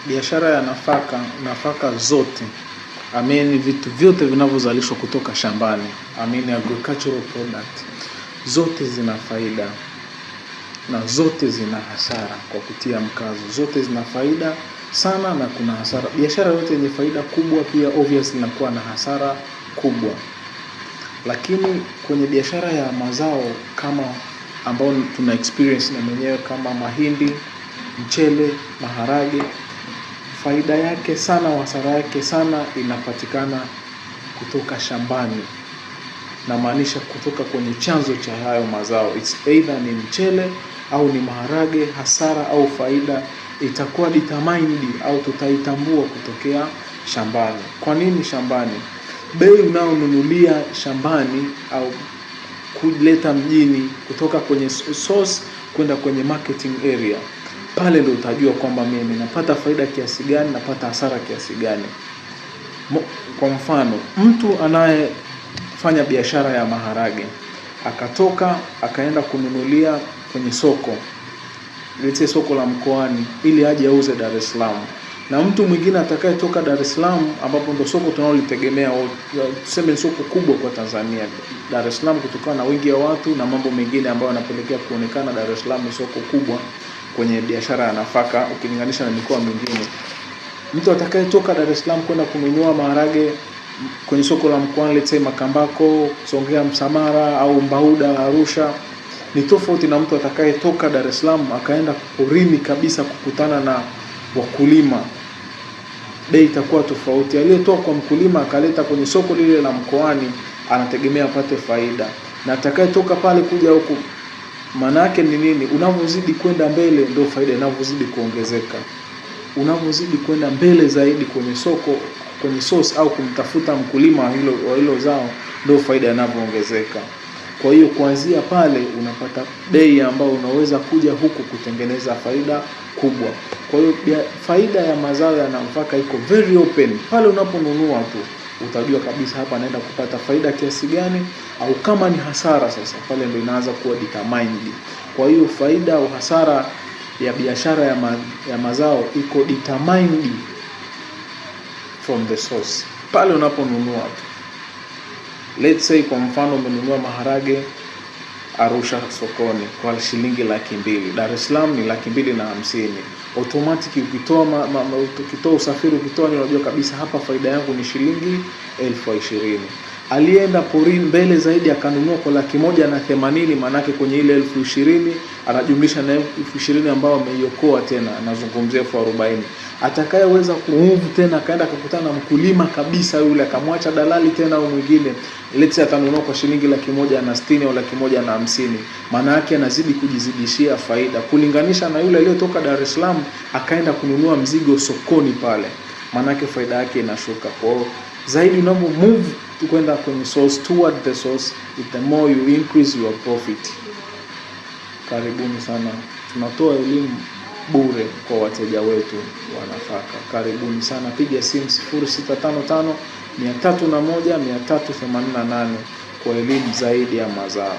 Biashara ya nafaka zote, vitu vyote vinavyozalishwa kutoka shambani, agricultural product, zote zina faida na zote zina hasara. Kwa kutia mkazo, zote zina faida sana na kuna hasara. Biashara yote yenye faida kubwa pia obviously inakuwa na hasara kubwa. Lakini kwenye biashara ya mazao kama ambao tuna experience na mwenyewe, kama mahindi, mchele, maharage, faida yake sana, hasara yake sana inapatikana kutoka shambani. Na maanisha kutoka kwenye chanzo cha hayo mazao. It's either ni mchele au ni maharage, hasara au faida itakuwa determined au tutaitambua kutokea shambani. Kwa nini shambani? Bei unayonunulia shambani au kuleta mjini kutoka kwenye source kwenda kwenye marketing area, pale ndio utajua kwamba mimi napata faida kiasi gani, napata hasara kiasi gani. Kwa mfano, mtu anayefanya biashara ya maharage akatoka akaenda kununulia kwenye soko, lete soko la mkoani, ili aje auze Dar es Salaam, na mtu mwingine atakayetoka Dar es Salaam, ambapo ndo soko tunalolitegemea, tuseme soko kubwa kwa Tanzania, Dar es Salaam, kutokana na wingi wa watu na mambo mengine ambayo yanapelekea kuonekana Dar es Salaam ni soko kubwa kwenye biashara ya nafaka ukilinganisha na mikoa mingine. Mtu atakayetoka Dar es Salaam kwenda kununua maharage kwenye soko la mkoani, let's say Makambako, Songea, Msamara au Mbauda, Arusha, ni tofauti na mtu atakayetoka Dar es Salaam akaenda porini kabisa kukutana na wakulima. Bei itakuwa tofauti. Aliyetoka kwa mkulima akaleta kwenye soko lile la mkoani anategemea apate faida, na atakayetoka pale kuja huku, maana yake ni nini? Unavozidi kwenda mbele ndio faida inavyozidi kuongezeka. Unavozidi kwenda mbele zaidi kwenye soko, kwenye source au kumtafuta mkulima wa hilo zao, ndio faida inavyoongezeka. Kwa hiyo kuanzia pale unapata bei ambayo unaweza kuja huku kutengeneza faida kubwa. Kwa hiyo faida ya mazao ya nafaka iko very open. Pale unaponunua tu utajua kabisa hapa naenda kupata faida kiasi gani, au kama ni hasara, sasa pale ndio inaanza kuwa determined. Kwa hiyo faida au hasara ya biashara ya mazao iko determined from the source pale unaponunua tu. Let's say kwa mfano umenunua maharage Arusha sokoni kwa shilingi 200,000, Dar es Salaam ni 250,000. Automatic ukitoa usafiri, unajua kabisa hapa faida yangu ni shilingi 20,000. Alienda porini mbele zaidi akanunua kwa 180,000, manake kwenye ile 20,000 anajumlisha na 20,000 ambao ameiokoa tena, anazungumzia 40,000. Atakayeweza kumove tena akaenda akakutana na mkulima kabisa yule, akamwacha dalali tena au mwingine, let's say atanunua kwa shilingi 160,000 au 150,000, maana yake anazidi kujizidishia faida kulinganisha na yule aliyotoka Dar es Salaam akaenda kununua mzigo sokoni pale, maana yake faida yake inashuka. Kwa zaidi unapo move kwenda kwenye source, toward the source, the more you increase your profit. Karibuni sana, tunatoa elimu bure kwa wateja wetu wa nafaka. Karibuni sana, piga simu 0655 301 388 kwa elimu zaidi ya mazao.